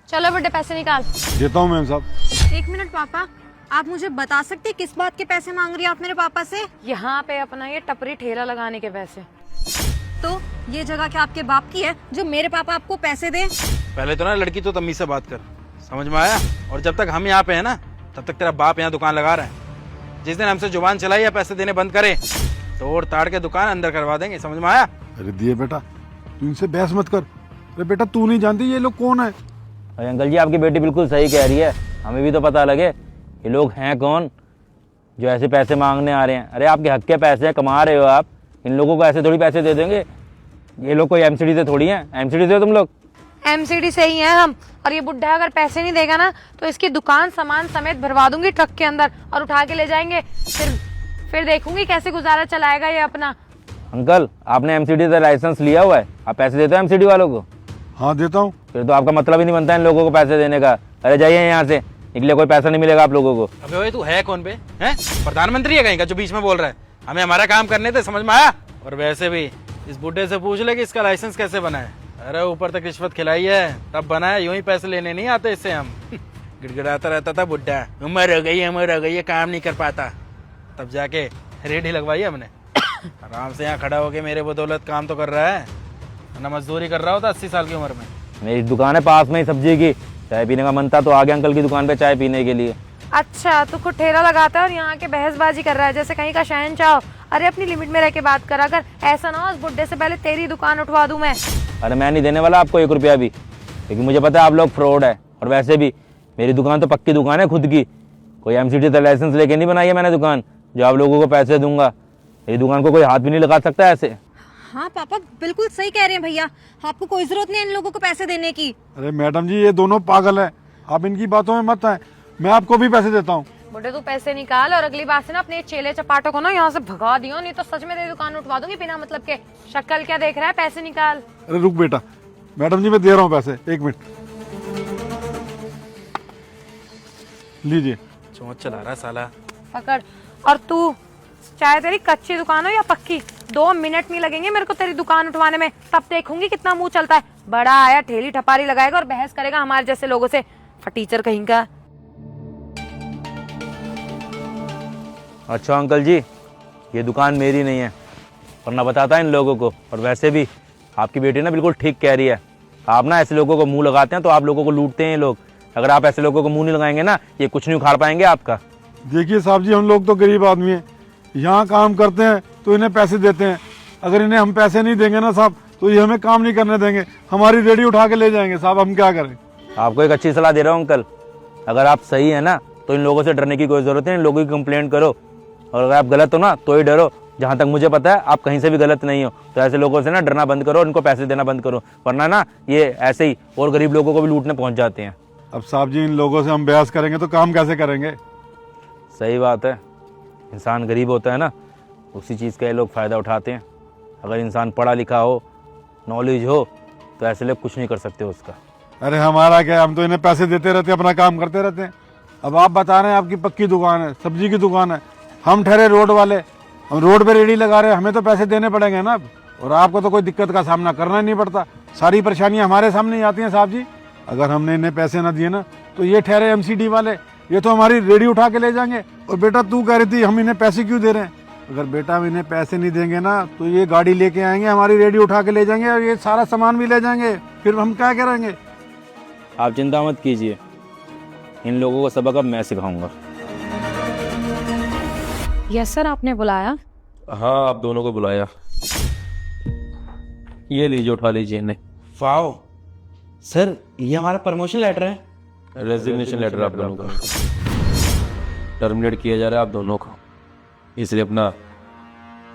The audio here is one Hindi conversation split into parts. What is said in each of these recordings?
चलो बुड्ढे पैसे निकाल। देता हूँ मैम साहब। 1 मिनट पापा, आप मुझे बता सकते हैं किस बात के पैसे मांग रही है आप मेरे पापा से? यहाँ पे अपना ये टपरी ठेला लगाने के पैसे। तो ये जगह क्या आपके बाप की है जो मेरे पापा आपको पैसे दें? पहले तो ना लड़की तो तमीज से बात कर, समझ में आया? और जब तक हम यहाँ पे है ना तब तक तेरा बाप यहाँ दुकान लगा रहा है। जिस दिन हमसे जुबान चलाई या पैसे देने बंद करे तोड़ ताड़ के दुकान अंदर करवा देंगे, समझ में आया? अरे दिए बेटा, तू इनसे बहस मत कर। अरे बेटा तू नहीं जानती ये लोग कौन है। अरे अंकल जी, आपकी बेटी बिल्कुल सही कह रही है। हमें भी तो पता लगे ये लोग हैं कौन जो ऐसे पैसे मांगने आ रहे हैं। अरे आपके हक के पैसे हैं, कमा रहे हो आप, इन लोगों को ऐसे थोड़ी पैसे दे देंगे। ये लोग कोई एमसीडी से थोड़ी हैं। एमसीडी से हो तुम लोग? एमसीडी से ही है हम। और ये बुड्ढा अगर पैसे नहीं देगा ना तो इसकी दुकान सामान समेत भरवा दूंगी ट्रक के अंदर और उठा के ले जाएंगे। फिर देखूंगी कैसे गुजारा चलाएगा ये अपना। अंकल, आपने एमसीडी से लाइसेंस लिया हुआ है? आप पैसे देते हो एमसीडी वालों को? हाँ देता हूँ। फिर तो आपका मतलब ही नहीं बनता इन लोगों को पैसे देने का। अरे जाइए यहाँ से, निकले, कोई पैसा नहीं मिलेगा आप लोगों को। अबे ओए तू है कौन बे? हैं? प्रधानमंत्री है कहीं का जो बीच में बोल रहा है? हमें हमारा काम करने थे, समझ में आया? और वैसे भी इस बुड्ढे से पूछ ले कि इसका लाइसेंस कैसे बना है। अरे ऊपर तक रिश्वत खिलाई है तब बना है, यूं ही पैसे लेने नहीं आते इससे हम। गिड़गिड़ाता रहता था बुड्ढा, उम्र हो गई है, काम नहीं कर पाता। तब जाके रेड ही लगवाई हमने। आराम से यहाँ खड़ा होके मेरे बदौलत काम तो कर रहा है, ना मजदूरी कर रहा होता 80 साल की उम्र में। मेरी दुकान है पास में ही सब्जी की, चाय पीने का मन था तो आ गया अंकल की दुकान पे चाय पीने के लिए। अच्छा, तू खुद ठेला लगाता है और यहाँ के बहसबाजी कर रहा है जैसे कहीं का शहंशाह हो। अरे अपनी लिमिट में रह के बात कर, अगर ऐसा ना हो उस बुड्ढे से पहले तेरी दुकान उठवा दूं मैं। अरे मैं नहीं देने वाला आपको 1 रुपया भी, क्योंकि मुझे पता है आप लोग फ्रॉड है। और वैसे भी मेरी दुकान तो पक्की दुकान है खुद की, कोई एमसीडी का लाइसेंस लेके नहीं बनाई है मैंने दुकान जो आप लोगों को पैसे दूंगा। मेरी दुकान को कोई हाथ भी नहीं लगा सकता ऐसे। हाँ पापा बिल्कुल सही कह रहे हैं भैया, आपको कोई जरूरत नहीं है इन लोगों को पैसे देने की। अरे मैडम जी ये दोनों पागल है, आप इनकी बातों में मत आए। मैं आपको भी पैसे देता हूँ। बुड्ढे तू पैसे निकाल और अगली बार से ना अपने चेले चपाटों को ना यहाँ से भगा दियो, नहीं तो सच में तेरी दुकान उठवा दूंगी बिना मतलब के। शक्ल क्या देख रहा है, पैसे निकाल। अरे रुक बेटा, मैडम जी मैं दे रहा हूँ पैसे, 1 मिनट लीजिए। चोंच चला रहा साला। पकड़। और तू चाहे तेरी कच्ची दुकान हो या पक्की, 2 मिनट नहीं लगेंगे मेरे को तेरी दुकान उठवाने में, तब देखूंगी कितना मुंह चलता है। बड़ा आया ठेली ठपारी लगाएगा और बहस करेगा हमारे जैसे लोगों से, फटीचर कहीं का। अच्छा अंकल जी, ये दुकान मेरी नहीं है, वरना बताता इन लोगों को। और वैसे भी आपकी बेटी ना बिल्कुल ठीक कह रही है। आप ना ऐसे लोगों को मुंह लगाते हैं तो आप लोगों को लूटते हैं ये लोग। अगर आप ऐसे लोगों को मुंह नहीं लगाएंगे ना, ये कुछ नहीं उखाड़ पाएंगे आपका। देखिए साहब जी, हम लोग तो गरीब आदमी हैं, यहाँ काम करते हैं तो इन्हें पैसे देते हैं। अगर इन्हें हम पैसे नहीं देंगे ना साहब तो ये हमें काम नहीं करने देंगे, हमारी रेडी उठा के ले जाएंगे। साहब हम क्या करें? आपको एक अच्छी सलाह दे रहा हूँ अंकल, अगर आप सही है ना तो इन लोगों से डरने की कोई जरूरत नहीं। इन लोगों की कंप्लेंट करो, और अगर आप गलत हो ना तो ही डरो। जहाँ तक मुझे पता है आप कहीं से भी गलत नहीं हो, तो ऐसे लोगों से ना डरना बंद करो, उनको पैसे देना बंद करो, वरना ना ये ऐसे ही और गरीब लोगों को भी लूटने पहुंच जाते हैं। अब साहब जी इन लोगों से हम बहस करेंगे तो काम कैसे करेंगे? सही बात है, इंसान गरीब होता है ना उसी चीज़ का ये लोग फ़ायदा उठाते हैं। अगर इंसान पढ़ा लिखा हो, नॉलेज हो, तो ऐसे लोग कुछ नहीं कर सकते उसका। अरे हमारा क्या, हम तो इन्हें पैसे देते रहते हैं, अपना काम करते रहते हैं। अब आप बता रहे हैं आपकी पक्की दुकान है, सब्जी की दुकान है, हम ठहरे रोड वाले, हम रोड पे रेडी लगा रहे हैं, हमें तो पैसे देने पड़ेंगे ना। और आपको तो कोई दिक्कत का सामना करना ही नहीं पड़ता, सारी परेशानियां हमारे सामने ही आती हैं साहब जी। अगर हमने इन्हें पैसे ना दिए ना तो ये ठहरे एमसीडी वाले, ये तो हमारी रेडी उठा के ले जाएंगे। और बेटा तू कह रही थी हम इन्हें पैसे क्यों दे रहे हैं? अगर बेटा हम इन्हें पैसे नहीं देंगे ना तो ये गाड़ी लेके आएंगे, हमारी रेडी उठा के ले जाएंगे और ये सारा सामान भी ले जाएंगे, फिर हम क्या करेंगे? आप चिंता मत कीजिए, इन लोगों को सबक अब मैं सिखाऊंगा। यस सर, आपने बुलाया? हाँ, आप दोनों को बुलाया। ये लीजिए, उठा लीजिए इन्हें। वाओ सर, ये हमारा प्रमोशन लेटर है। रेजिग्नेशन लेटर आप दोनों का टर्मिनेट किया जा रहा है आप दोनों को, इसलिए अपना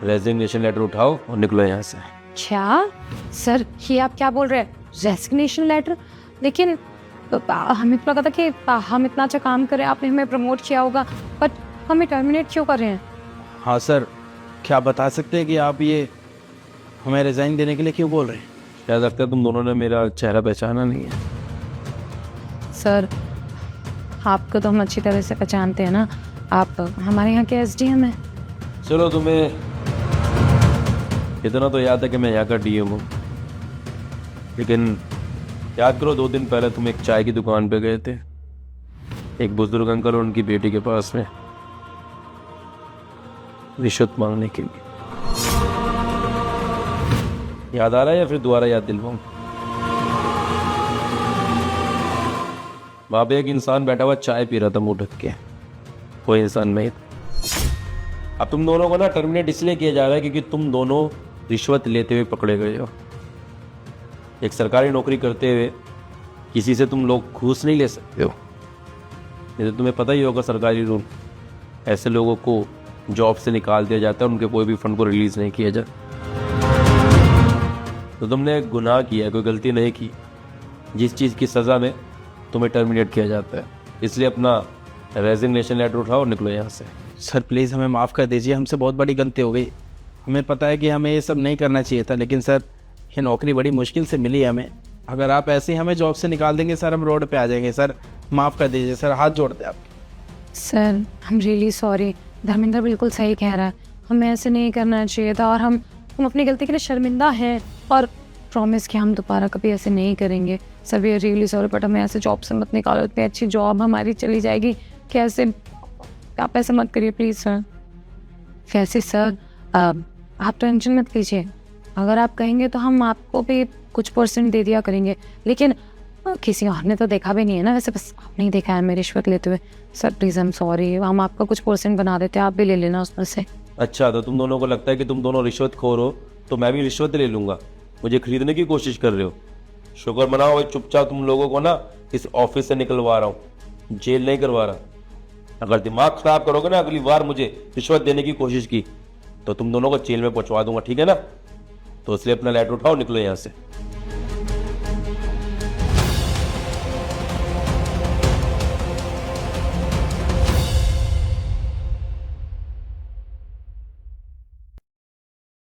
रेजिग्नेशन लेटर उठाओ और निकलो यहाँ से। क्या सर, ये आप क्या बोल रहे हैं? Resignation letter? लेकिन हमें तो लगा था कि हम इतना अच्छा काम करें, आपने हमें प्रमोट किया होगा, बट हमें टर्मिनेट क्यों कर रहे हैं? हाँ सर, क्या बता सकते हैं कि आप ये हमें रिजाइन देने के लिए क्यों बोल रहे हैं? शायद लगता है तुम दोनों ने मेरा चेहरा पहचाना नहीं है। सर आपको तो हम अच्छी तरह से पहचानते हैं ना, आप हमारे यहाँ के एसडीएम हैं। चलो, तुम्हें इतना तो याद है कि मैं यहाँ का डीएम हूँ, लेकिन याद करो 2 दिन पहले तुम एक चाय की दुकान पे गए थे, एक बुजुर्ग अंकल और उनकी बेटी के पास में रिश्वत मांगने के लिए। याद आ रहा है या फिर दोबारा याद दिलवाऊं? वहां पे एक इंसान बैठा हुआ चाय पी रहा था मुंह ढक के, कोई इंसान नहीं था। अब तुम दोनों को ना टर्मिनेट इसलिए किया जा रहा है क्योंकि तुम दोनों रिश्वत लेते हुए पकड़े गए हो। एक सरकारी नौकरी करते हुए किसी से तुम लोग घूस नहीं ले सकते हो, नहीं तो तुम्हें पता ही होगा सरकारी रूल, ऐसे लोगों को जॉब से निकाल दिया जाता है, उनके कोई भी फंड को रिलीज नहीं किया जाता। तो तुमने एक गुनाह किया, कोई गलती नहीं की, जिस चीज़ की सज़ा में तुम्हें टर्मिनेट किया जाता है। इसलिए अपना रेजिग्नेशन लेटर उठाओ और निकलो यहाँ से। सर प्लीज़ हमें माफ़ कर दीजिए, हमसे बहुत बड़ी गलती हो गई। हमें पता है कि हमें ये सब नहीं करना चाहिए था, लेकिन सर ये नौकरी बड़ी मुश्किल से मिली है हमें। अगर आप ऐसे ही हमें जॉब से निकाल देंगे सर, हम रोड पे आ जाएंगे। सर माफ़ कर दीजिए सर, हाथ जोड़ते हैं आपके। Sir I am really sorry. Dharmendra बिल्कुल सही कह रहा है, हमें ऐसे नहीं करना चाहिए था और हम अपनी गलती के लिए शर्मिंदा हैं और प्रॉमिस कि हम दोबारा कभी ऐसे नहीं करेंगे। Sir we are really sorry, but हमें ऐसे जॉब से मत निकालो, इतनी अच्छी जॉब हमारी चली जाएगी। कैसे आप ऐसे मत करिए प्लीज़ सर। कैसे सर, आप टेंशन मत लीजिए, अगर आप कहेंगे तो हम आपको भी कुछ % दे दिया करेंगे, लेकिन किसी और ने तो देखा भी नहीं है ना, वैसे बस आपने ही देखा है मेरी रिश्वत लेते हुए। Sir please I am sorry, हम आपका कुछ % बना देते हैं, आप भी ले लेना उसमें से। अच्छा, तो तुम दोनों को लगता है कि तुम दोनों रिश्वतखोर हो, तो मैं भी रिश्वत ले लूंगा? मुझे खरीदने की कोशिश कर रहे हो? शुक्र मनाओ चुपचाप तुम लोगों को ना इस ऑफिस से निकलवा रहा हूँ, जेल नहीं करवा रहा। अगर दिमाग खराब करोगे ना, अगली बार मुझे रिश्वत देने की कोशिश की तो तुम दोनों को जेल में पहुंचवा दूंगा, ठीक है ना? तो इसलिए अपना लेटर उठाओ, निकलो यहाँ से।